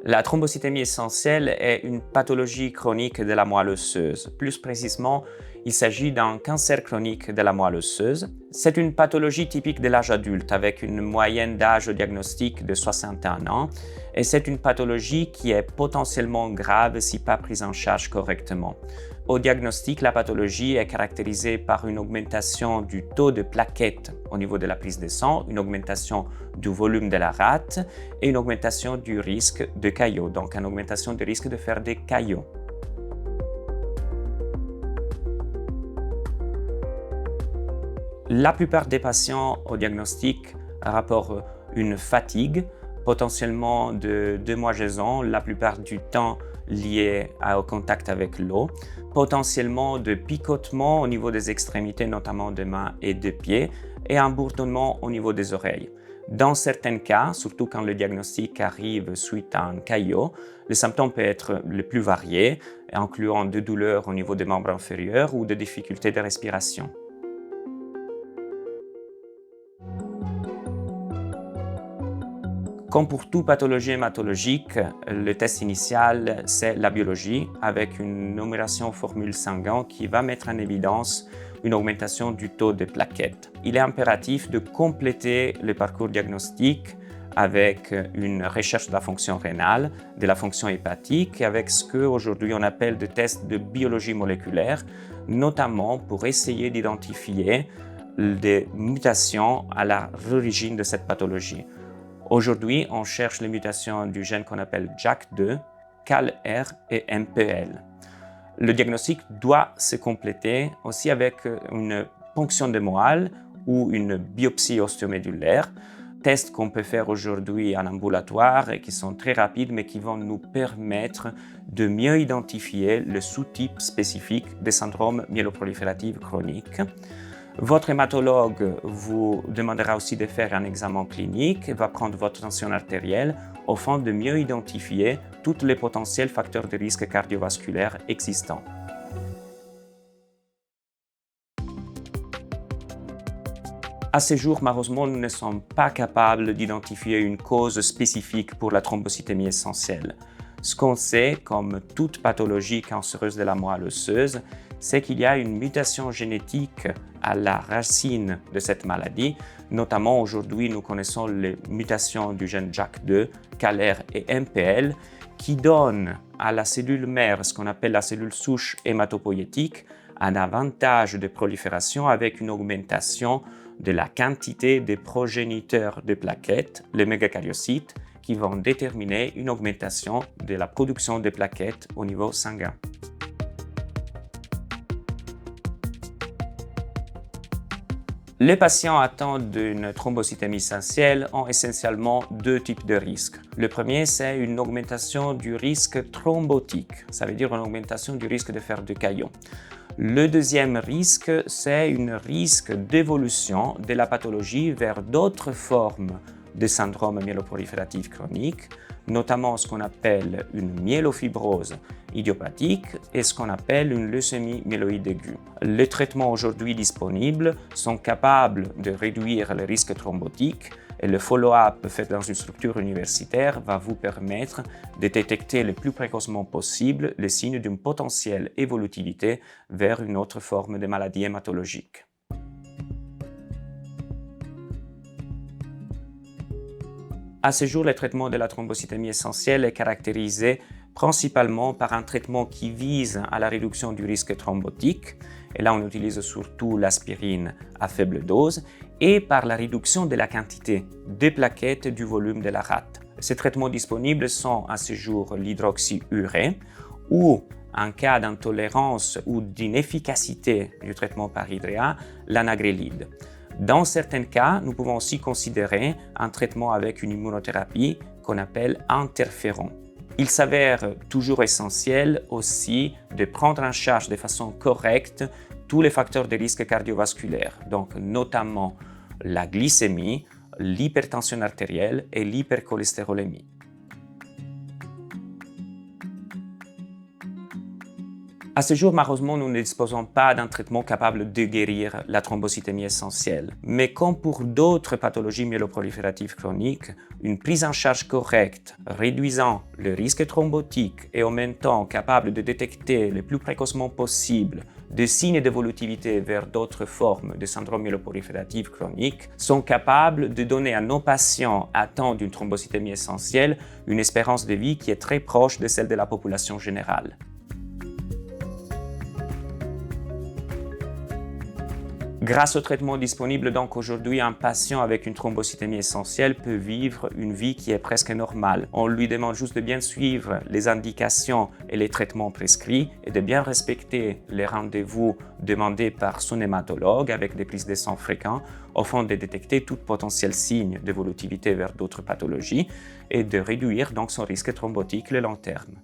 La thrombocytémie essentielle est une pathologie chronique de la moelle osseuse. Plus précisément, il s'agit d'un cancer chronique de la moelle osseuse. C'est une pathologie typique de l'âge adulte avec une moyenne d'âge au diagnostic de 61 ans et c'est une pathologie qui est potentiellement grave si pas prise en charge correctement. Au diagnostic, la pathologie est caractérisée par une augmentation du taux de plaquettes au niveau de la prise de sang, une augmentation du volume de la rate et une augmentation du risque de caillots, donc une augmentation du risque de faire des caillots. La plupart des patients au diagnostic rapportent une fatigue, potentiellement de démangeaison, la plupart du temps liée au contact avec l'eau, potentiellement de picotement au niveau des extrémités, notamment des mains et des pieds, et un bourdonnement au niveau des oreilles. Dans certains cas, surtout quand le diagnostic arrive suite à un caillot, les symptômes peuvent être les plus variés, incluant des douleurs au niveau des membres inférieurs ou des difficultés de respiration. Comme pour toute pathologie hématologique, le test initial, c'est la biologie avec une numération formule sanguine qui va mettre en évidence une augmentation du taux de plaquettes. Il est impératif de compléter le parcours diagnostique avec une recherche de la fonction rénale, de la fonction hépatique et avec ce qu'aujourd'hui on appelle des tests de biologie moléculaire, notamment pour essayer d'identifier des mutations à l'origine de cette pathologie. Aujourd'hui, on cherche les mutations du gène qu'on appelle JAK2, CALR et MPL. Le diagnostic doit se compléter aussi avec une ponction de moelle ou une biopsie ostéomédulaire, tests qu'on peut faire aujourd'hui en ambulatoire et qui sont très rapides mais qui vont nous permettre de mieux identifier le sous-type spécifique des syndromes myéloprolifératifs chroniques. Votre hématologue vous demandera aussi de faire un examen clinique et va prendre votre tension artérielle afin de mieux identifier tous les potentiels facteurs de risque cardiovasculaire existants. À ce jour, malheureusement, nous ne sommes pas capables d'identifier une cause spécifique pour la thrombocytémie essentielle. Ce qu'on sait, comme toute pathologie cancéreuse de la moelle osseuse, c'est qu'il y a une mutation génétique à la racine de cette maladie. Notamment, aujourd'hui, nous connaissons les mutations du gène JAK2, CALR et MPL qui donnent à la cellule mère, ce qu'on appelle la cellule souche hématopoïétique, un avantage de prolifération avec une augmentation de la quantité des progéniteurs de plaquettes, les mégakaryocytes, qui vont déterminer une augmentation de la production de plaquettes au niveau sanguin. Les patients atteints d'une thrombocytémie essentielle ont essentiellement deux types de risques. Le premier, c'est une augmentation du risque thrombotique, ça veut dire une augmentation du risque de faire des caillots. Le deuxième risque, c'est un risque d'évolution de la pathologie vers d'autres formes de syndrome myéloprolifératif chronique, notamment ce qu'on appelle une myélofibrose idiopathique et ce qu'on appelle une leucémie myéloïde aiguë. Les traitements aujourd'hui disponibles sont capables de réduire le risque thrombotique et le follow-up fait dans une structure universitaire va vous permettre de détecter le plus précocement possible les signes d'une potentielle évolutivité vers une autre forme de maladie hématologique. À ce jour, le traitement de la thrombocytémie essentielle est caractérisé principalement par un traitement qui vise à la réduction du risque thrombotique, et là on utilise surtout l'aspirine à faible dose, et par la réduction de la quantité de plaquettes du volume de la rate. Ces traitements disponibles sont à ce jour l'hydroxyurée ou, en cas d'intolérance ou d'inefficacité du traitement par hydréa, l'anagrelide. Dans certains cas, nous pouvons aussi considérer un traitement avec une immunothérapie qu'on appelle interféron. Il s'avère toujours essentiel aussi de prendre en charge de façon correcte tous les facteurs de risque cardiovasculaire, donc notamment la glycémie, l'hypertension artérielle et l'hypercholestérolémie. À ce jour, malheureusement, nous ne disposons pas d'un traitement capable de guérir la thrombocytémie essentielle. Mais comme pour d'autres pathologies myéloprolifératives chroniques, une prise en charge correcte, réduisant le risque thrombotique et en même temps capable de détecter le plus précocement possible des signes d'évolutivité vers d'autres formes de syndrome myéloprolifératif chronique, sont capables de donner à nos patients atteints d'une thrombocytémie essentielle une espérance de vie qui est très proche de celle de la population générale. Grâce au traitement disponible donc aujourd'hui, un patient avec une thrombocytémie essentielle peut vivre une vie qui est presque normale. On lui demande juste de bien suivre les indications et les traitements prescrits et de bien respecter les rendez-vous demandés par son hématologue avec des prises de sang fréquentes afin de détecter tout potentiel signe d'évolutivité vers d'autres pathologies et de réduire donc son risque thrombotique le long terme.